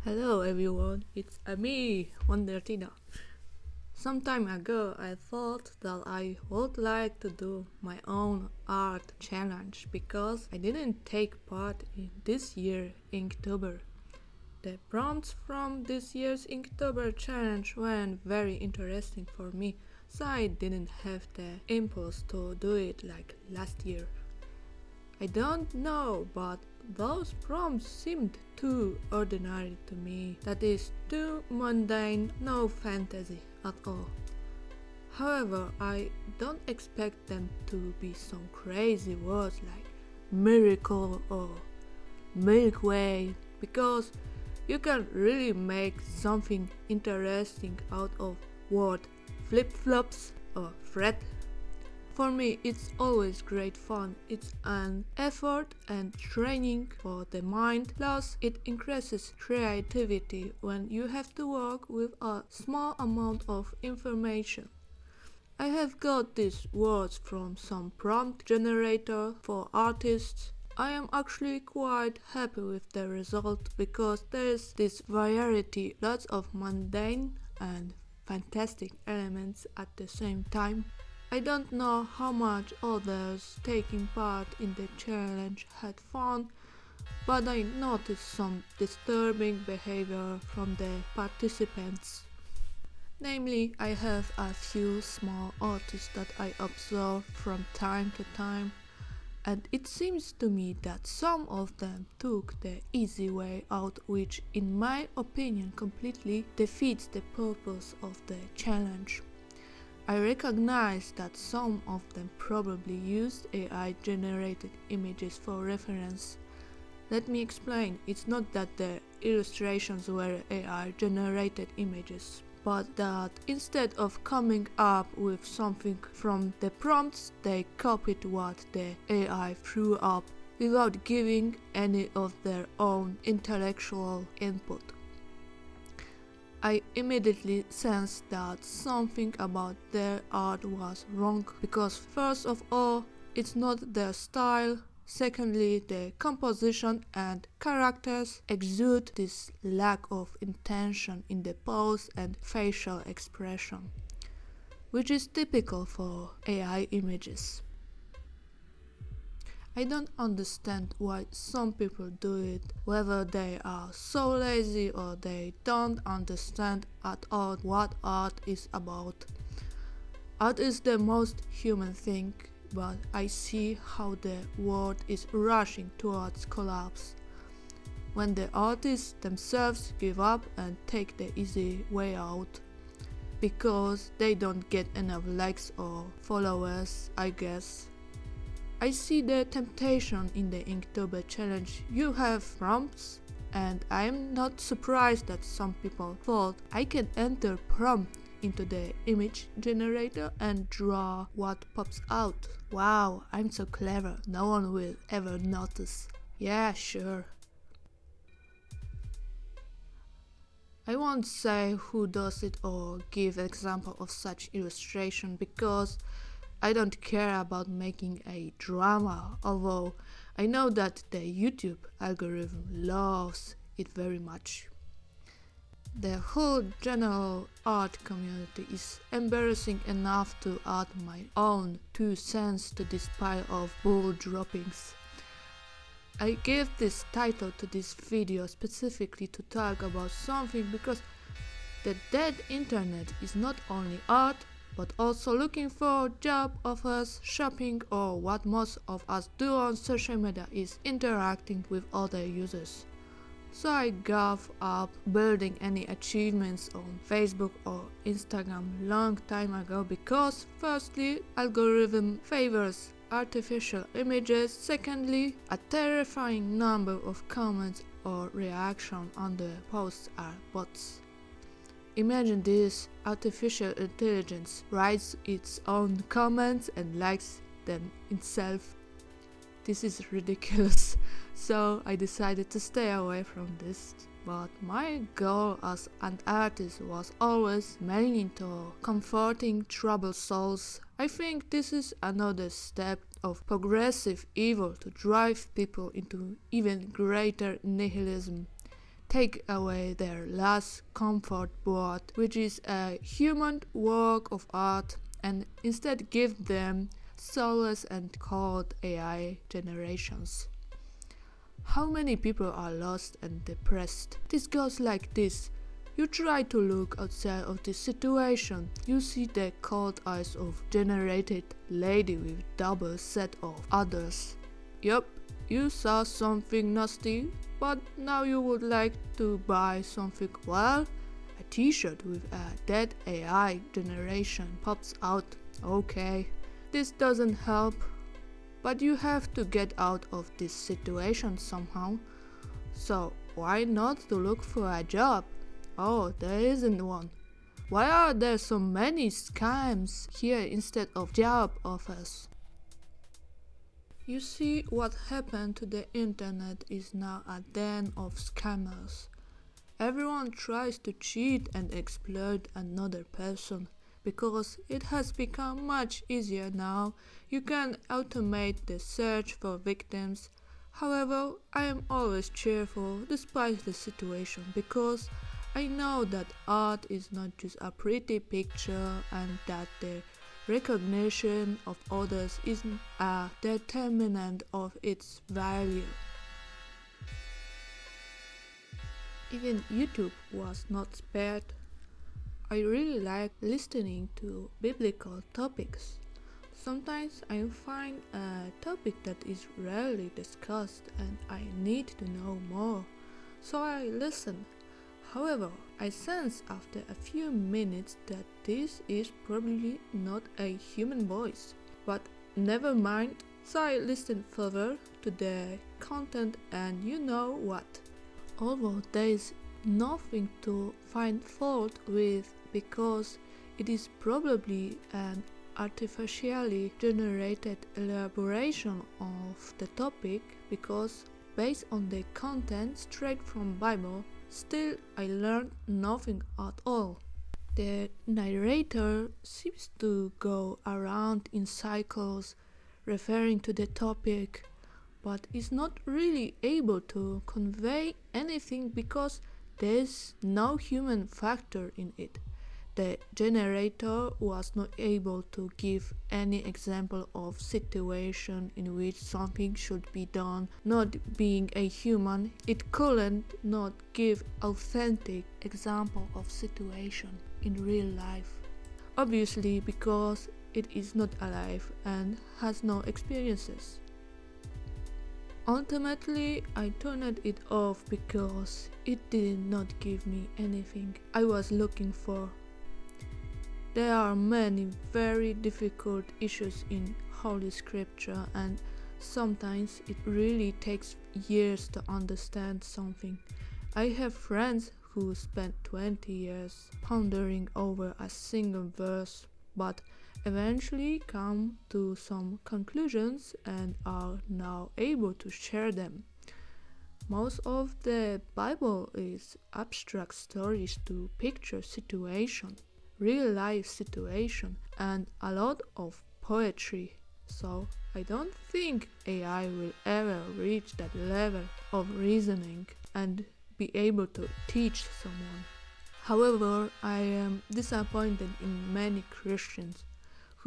Hello everyone, it's me, Wondertina. Some time ago I thought that I would like to do my own art challenge because I didn't take part in this year's Inktober. The prompts from this year's Inktober challenge weren't very interesting for me, so I didn't have the impulse to do it like last year. I don't know, but those prompts seemed too ordinary to me. That is, too mundane, no fantasy at all. However, I don't expect them to be some crazy words like miracle or Milky Way, because you can really make something interesting out of word flip-flops or thread. For me, it's always great fun. It's an effort and training for the mind, plus it increases creativity when you have to work with a small amount of information. I have got these words from some prompt generator for artists. I am actually quite happy with the result because there is this variety, lots of mundane and fantastic elements at the same time. I don't know how much others taking part in the challenge had fun, but I noticed some disturbing behavior from the participants. Namely, I have a few small artists that I observe from time to time, and it seems to me that some of them took the easy way out, which in my opinion completely defeats the purpose of the challenge. I recognize that some of them probably used AI-generated images for reference. Let me explain, it's not that the illustrations were AI-generated images, but that instead of coming up with something from the prompts, they copied what the AI threw up without giving any of their own intellectual input. I immediately sensed that something about their art was wrong because first of all, it's not their style, secondly, the composition and characters exude this lack of intention in the pose and facial expression, which is typical for AI images. I don't understand why some people do it, whether they are so lazy or they don't understand at all what art is about. Art is the most human thing, but I see how the world is rushing towards collapse. When the artists themselves give up and take the easy way out, because they don't get enough likes or followers, I guess. I see the temptation in the Inktober challenge. You have prompts, and I'm not surprised that some people thought I can enter prompt into the image generator and draw what pops out. Wow, I'm so clever, no one will ever notice. Yeah, sure. I won't say who does it or give example of such illustration because I don't care about making a drama, although I know that the YouTube algorithm loves it very much. The whole general art community is embarrassing enough to add my own 2 cents to this pile of bull droppings. I gave this title to this video specifically to talk about something because the dead internet is not only art, but also looking for job offers, shopping, or what most of us do on social media is interacting with other users. So I gave up building any achievements on Facebook or Instagram long time ago because firstly, algorithm favors artificial images, secondly, a terrifying number of comments or reactions on the posts are bots. Imagine this, artificial intelligence writes its own comments and likes them itself. This is ridiculous, so I decided to stay away from this. But my goal as an artist was always meaning to comforting troubled souls. I think this is another step of progressive evil to drive people into even greater nihilism. take away their last comfort brought, which is a human work of art, and instead give them soulless and cold AI generations. How many people are lost and depressed? This goes like this. You try to look outside of this situation. You see the cold eyes of generated lady with double set of others. Yup, you saw something nasty, but now you would like to buy something well? A t-shirt with a dead AI generation pops out. Okay, this doesn't help. But you have to get out of this situation somehow. So why not to look for a job? Oh, there isn't one. Why are there so many scams here instead of job offers? You see, what happened to the internet is now a den of scammers. Everyone tries to cheat and exploit another person. Because it has become much easier now, you can automate the search for victims. However, I am always cheerful despite the situation because I know that art is not just a pretty picture and that the recognition of others isn't a determinant of its value. Even YouTube was not spared. I really like listening to biblical topics. Sometimes I find a topic that is rarely discussed and I need to know more, so I listen. However, I sense after a few minutes that this is probably not a human voice. But never mind, so I listen further to the content and you know what? Although there is nothing to find fault with because it is probably an artificially generated elaboration of the topic because based on the content straight from Bible, still I learned nothing at all. The narrator seems to go around in cycles referring to the topic but is not really able to convey anything because there's no human factor in it. The generator was not able to give any example of situation in which something should be done. Not being a human, it couldn't not give authentic example of situation in real life. Obviously because it is not alive and has no experiences. Ultimately, I turned it off because it did not give me anything I was looking for. There are many very difficult issues in Holy Scripture and sometimes it really takes years to understand something. I have friends who spent 20 years pondering over a single verse but eventually come to some conclusions and are now able to share them. Most of the Bible is abstract stories to picture situation, real life situation, and a lot of poetry. So I don't think AI will ever reach that level of reasoning and be able to teach someone. However, I am disappointed in many Christians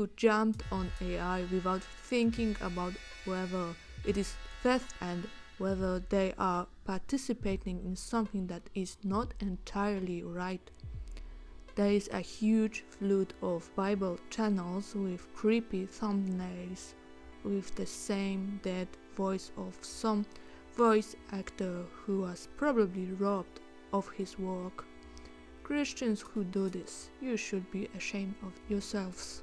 who jumped on AI without thinking about whether it is faith and whether they are participating in something that is not entirely right. There is a huge flood of Bible channels with creepy thumbnails with the same dead voice of some voice actor who was probably robbed of his work. Christians who do this, you should be ashamed of yourselves.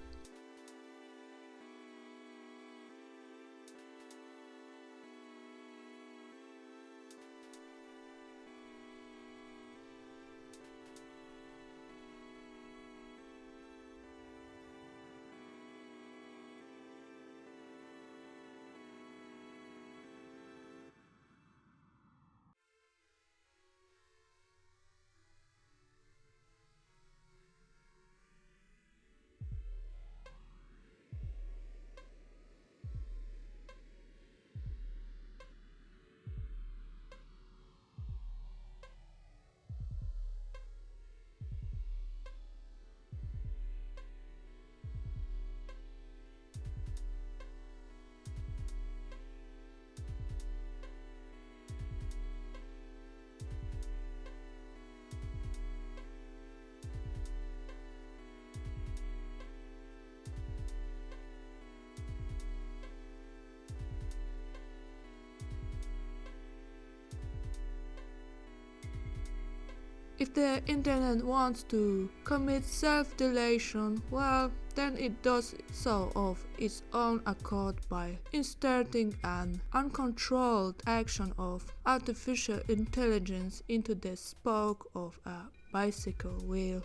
If the internet wants to commit self-deletion, well, then it does so of its own accord by inserting an uncontrolled action of artificial intelligence into the spoke of a bicycle wheel.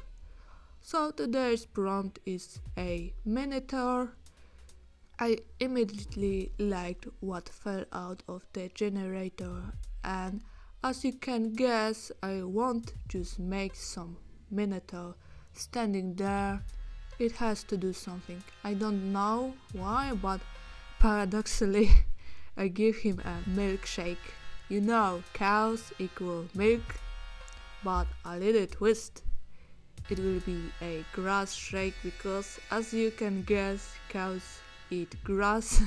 So today's prompt is a Minotaur. I immediately liked what fell out of the generator, and as you can guess, I won't just make some Minotaur standing there. It has to do something. I don't know why, but paradoxically, I give him a milkshake. You know, cows equal milk, but a little twist. It will be a grass shake because, as you can guess, cows eat grass.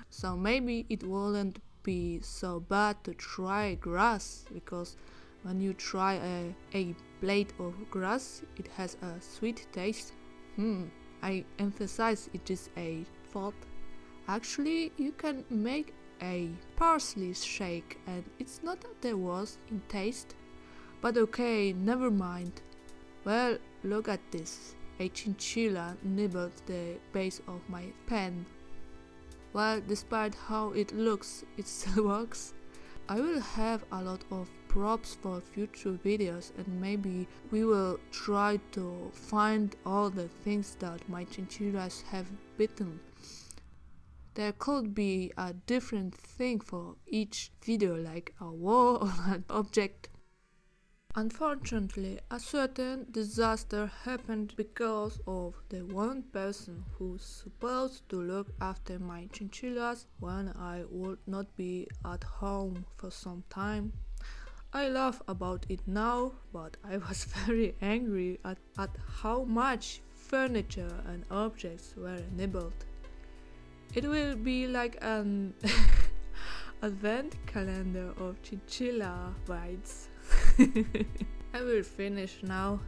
So maybe it wouldn't be so bad to try grass, because when you try a blade of grass, it has a sweet taste. I emphasize it is a thought. Actually, you can make a parsley shake and it's not the worst in taste. But okay, never mind. Well, look at this. A chinchilla nibbled the base of my pen. Well, despite how it looks, it still works. I will have a lot of props for future videos, and maybe we will try to find all the things that my chinchillas have bitten. There could be a different thing for each video, like a wall or an object. Unfortunately, a certain disaster happened because of the one person who's supposed to look after my chinchillas when I would not be at home for some time. I laugh about it now, but I was very angry at how much furniture and objects were nibbled. It will be like an advent calendar of chinchilla bites. I will finish now.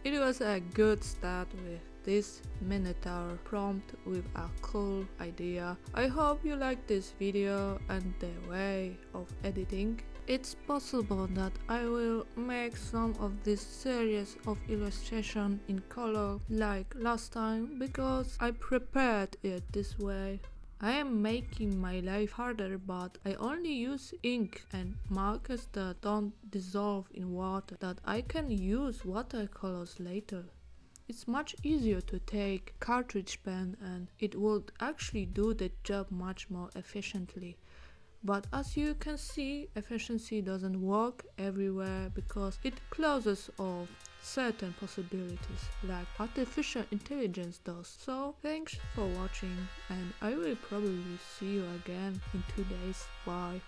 It was a good start with this Minotaur prompt with a cool idea. I hope you like this video and the way of editing. It's possible that I will make some of this series of illustration in color like last time, because I prepared it this way. I am making my life harder, but I only use ink and markers that don't dissolve in water, that I can use watercolors later. It's much easier to take cartridge pen and it would actually do the job much more efficiently. But as you can see, efficiency doesn't work everywhere because it closes off certain possibilities like artificial intelligence does. So thanks for watching, and I will probably see you again in 2 days. Bye.